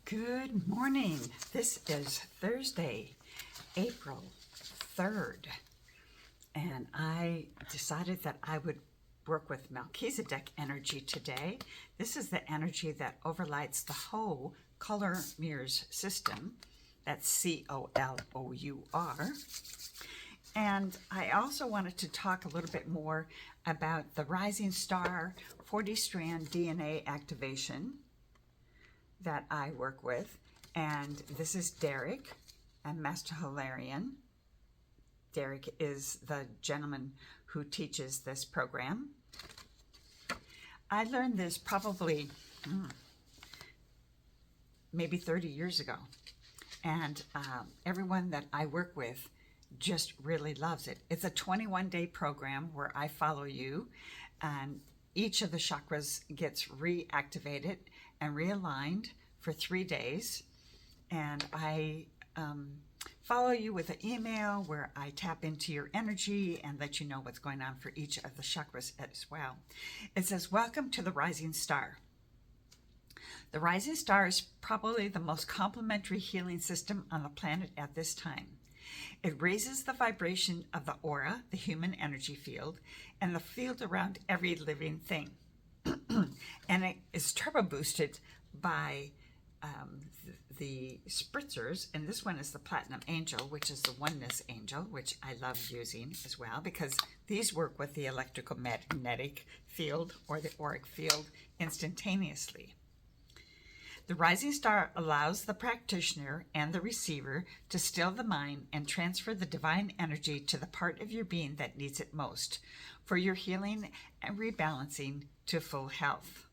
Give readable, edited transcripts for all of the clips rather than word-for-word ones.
Good morning. This is Thursday, April 3rd, and I decided that I would work with Melchizedek energy today. This is the energy that overlights the whole color mirrors system. That's C-O-L-O-U-R. And I also wanted to talk a little bit more about the Rising Star 40-strand DNA activation that I work with. And this is Derek, a Master Hilarian. Derek is the gentleman who teaches this program. I learned this probably maybe 30 years ago. And everyone that I work with just really loves it. It's a 21-day program where I follow you, and each of the chakras gets reactivated and realigned for 3 days. And I follow you with an email where I tap into your energy and let you know what's going on for each of the chakras as well. It says, welcome to the Rising Star. The Rising Star is probably the most complementary healing system on the planet at this time. It raises the vibration of the aura, the human energy field, and the field around every living thing. And it is turbo boosted by the spritzers, and this one is the Platinum Angel, which is the Oneness Angel, which I love using as well, because these work with the electrical magnetic field or the auric field instantaneously. The Rising Star allows the practitioner and the receiver to still the mind and transfer the divine energy to the part of your being that needs it most for your healing and rebalancing to full health.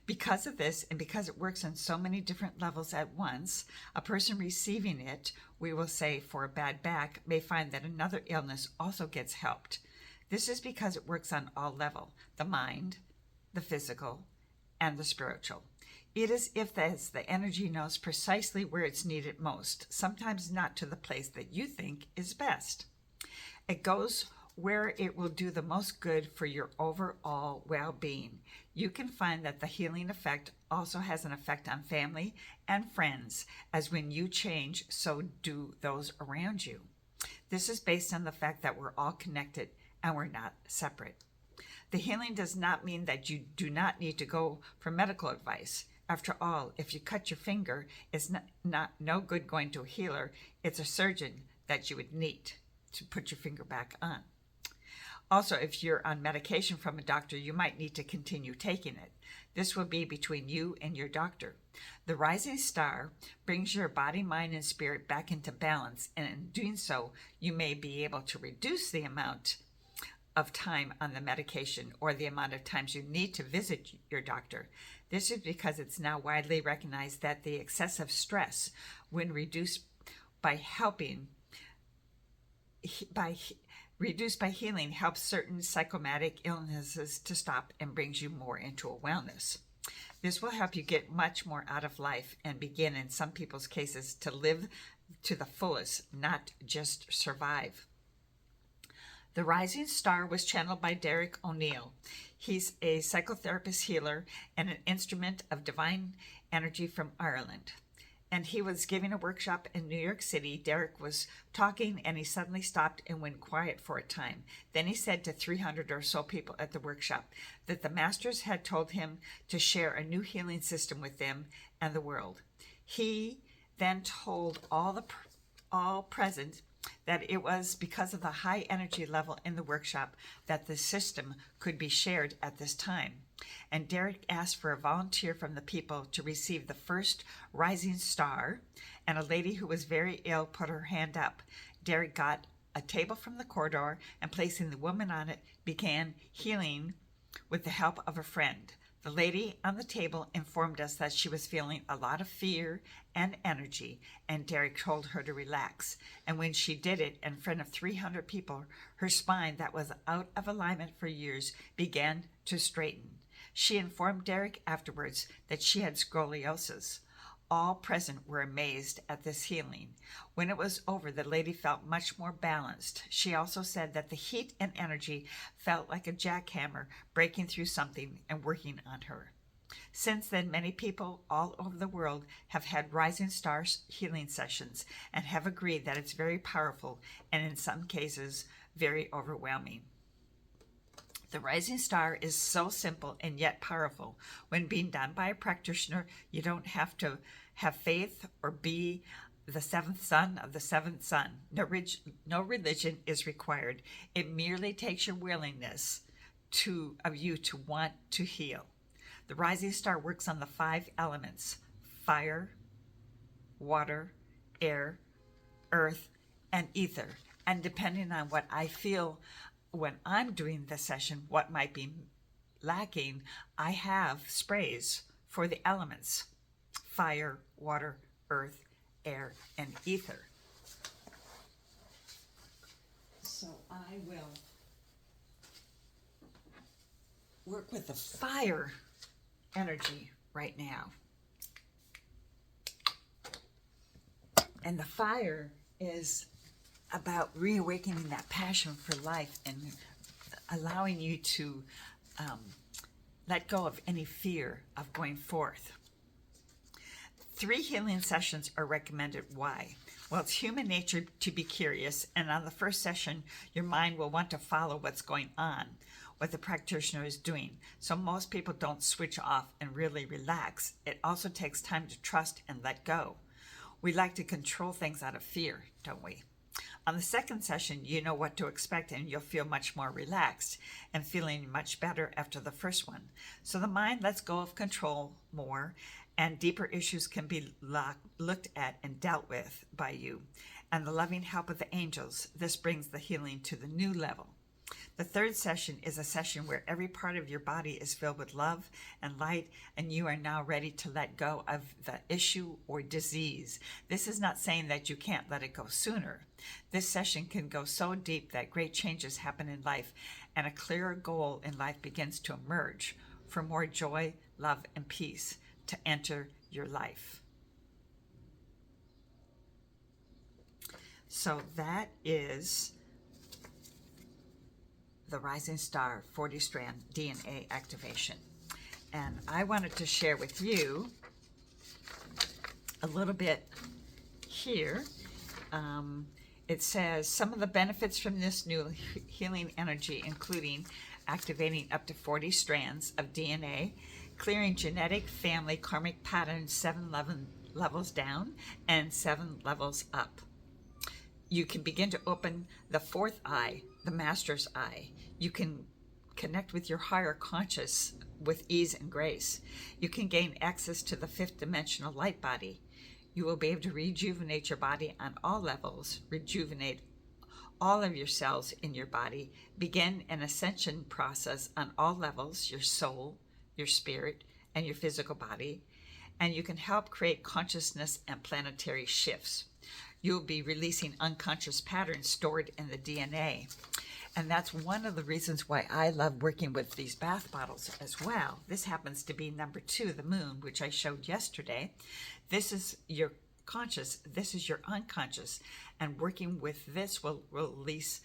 Because of this, and because it works on so many different levels at once, a person receiving it, we will say for a bad back, may find that another illness also gets helped. This is because it works on all levels, the mind, the physical, and the spiritual. It is if the energy knows precisely where it's needed most, sometimes not to the place that you think is best. It goes where it will do the most good for your overall well-being. You can find that the healing effect also has an effect on family and friends, as when you change, so do those around you. This is based on the fact that we're all connected and we're not separate. The healing does not mean that you do not need to go for medical advice. After all, if you cut your finger, it's no good going to a healer. It's a surgeon that you would need to put your finger back on. Also, if you're on medication from a doctor, you might need to continue taking it. This will be between you and your doctor. The Rising Star brings your body, mind, and spirit back into balance, and in doing so, you may be able to reduce the amount of time on the medication or the amount of times you need to visit your doctor. This is because it's now widely recognized that the excessive stress, when reduced by healing, helps certain psychosomatic illnesses to stop and brings you more into a wellness. This will help you get much more out of life and begin, in some people's cases, to live to the fullest, not just survive. The Rising Star was channeled by Derek O'Neill. He's a psychotherapist healer and an instrument of divine energy from Ireland. And he was giving a workshop in New York City. Derek was talking and he suddenly stopped and went quiet for a time. Then he said to 300 or so people at the workshop that the masters had told him to share a new healing system with them and the world. He then told all present that it was because of the high energy level in the workshop that the system could be shared at this time. And Derek asked for a volunteer from the people to receive the first Rising Star, and a lady who was very ill put her hand up. Derek got a table from the corridor and, placing the woman on it, began healing with the help of a friend. The lady on the table informed us that she was feeling a lot of fear and energy, and Derek told her to relax. And when she did it in front of 300 people, her spine that was out of alignment for years began to straighten. She informed Derek afterwards that she had scoliosis. All present were amazed at this healing. When it was over, the lady felt much more balanced. She also said that the heat and energy felt like a jackhammer breaking through something and working on her. Since then, many people all over the world have had Rising Stars healing sessions and have agreed that it's very powerful and in some cases very overwhelming. The Rising Star is so simple and yet powerful. When being done by a practitioner, you don't have to have faith or be the seventh son of the seventh son. No religion is required. It merely takes your willingness of you to want to heal. The Rising Star works on the 5 elements: fire, water, air, earth, and ether. And depending on what I feel when I'm doing the session, what might be lacking, I have sprays for the elements: fire, water, earth, air, and ether. So I will work with the fire energy right now. And the fire is about reawakening that passion for life and allowing you to let go of any fear of going forth. 3 healing sessions are recommended. Why? Well, it's human nature to be curious, and on the first session, your mind will want to follow what's going on, what the practitioner is doing. So most people don't switch off and really relax. It also takes time to trust and let go. We like to control things out of fear, don't we? On the second session, you know what to expect and you'll feel much more relaxed and feeling much better after the first one. So the mind lets go of control more, and deeper issues can be looked at and dealt with by you. And the loving help of the angels, this brings the healing to the new level. The third session is a session where every part of your body is filled with love and light, and you are now ready to let go of the issue or disease. This is not saying that you can't let it go sooner. This session can go so deep that great changes happen in life, and a clearer goal in life begins to emerge for more joy, love, and peace to enter your life. So that is the Rising Star 40 Strand DNA activation. And I wanted to share with you a little bit here. It says some of the benefits from this new healing energy, including activating up to 40 strands of DNA, clearing genetic, family, karmic patterns 7 levels down and 7 levels up. You can begin to open the 4th eye, the master's eye. You can connect with your higher conscious with ease and grace. You can gain access to the 5th dimensional light body. You will be able to rejuvenate your body on all levels, rejuvenate all of your cells in your body, begin an ascension process on all levels, your soul, your spirit, and your physical body. And you can help create consciousness and planetary shifts. You'll be releasing unconscious patterns stored in the DNA. And that's one of the reasons why I love working with these bath bottles as well. This happens to be number 2, the moon, which I showed yesterday. This is your conscious, this is your unconscious. And working with this will release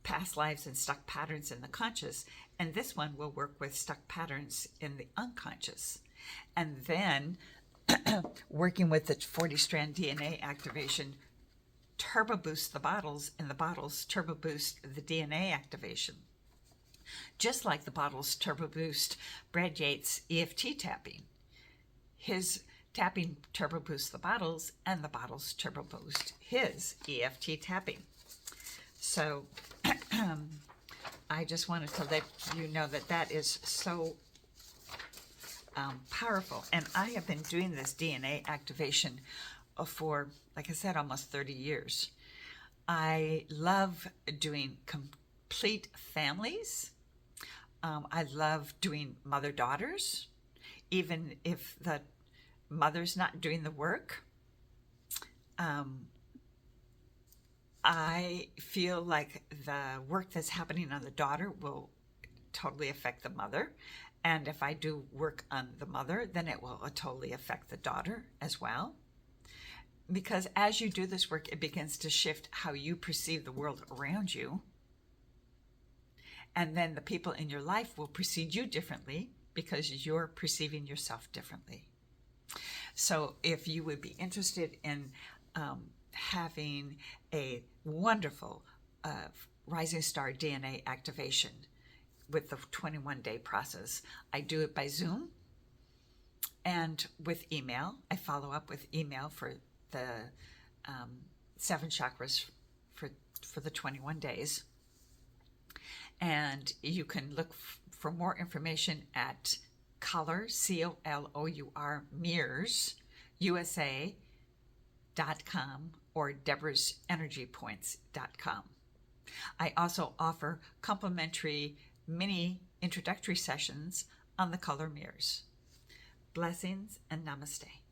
past lives and stuck patterns in the conscious. And this one will work with stuck patterns in the unconscious. And then working with the 40 strand DNA activation turbo boosts the bottles, and the bottles turbo boost the DNA activation. Just like the bottles turbo boost Brad Yates' EFT tapping. His tapping turbo boosts the bottles, and the bottles turbo boost his EFT tapping. So I just wanted to let you know that that is so powerful. And I have been doing this DNA activation for, like I said, almost 30 years. I love doing complete families. I love doing mother-daughters, even if the mother's not doing the work. I feel like the work that's happening on the daughter will totally affect the mother. And if I do work on the mother, then it will totally affect the daughter as well. Because as you do this work, it begins to shift how you perceive the world around you. And then the people in your life will perceive you differently. because you're perceiving yourself differently. So if you would be interested in having a wonderful Rising Star DNA activation with the 21-day process, I do it by Zoom and with email. I follow up with email for the 7 chakras for the 21 days. And you can look for more information at Color, COLOUR, Mirrors, USA.com or Deborah'sEnergyPoints.com. I also offer complimentary mini introductory sessions on the color mirrors. Blessings and namaste.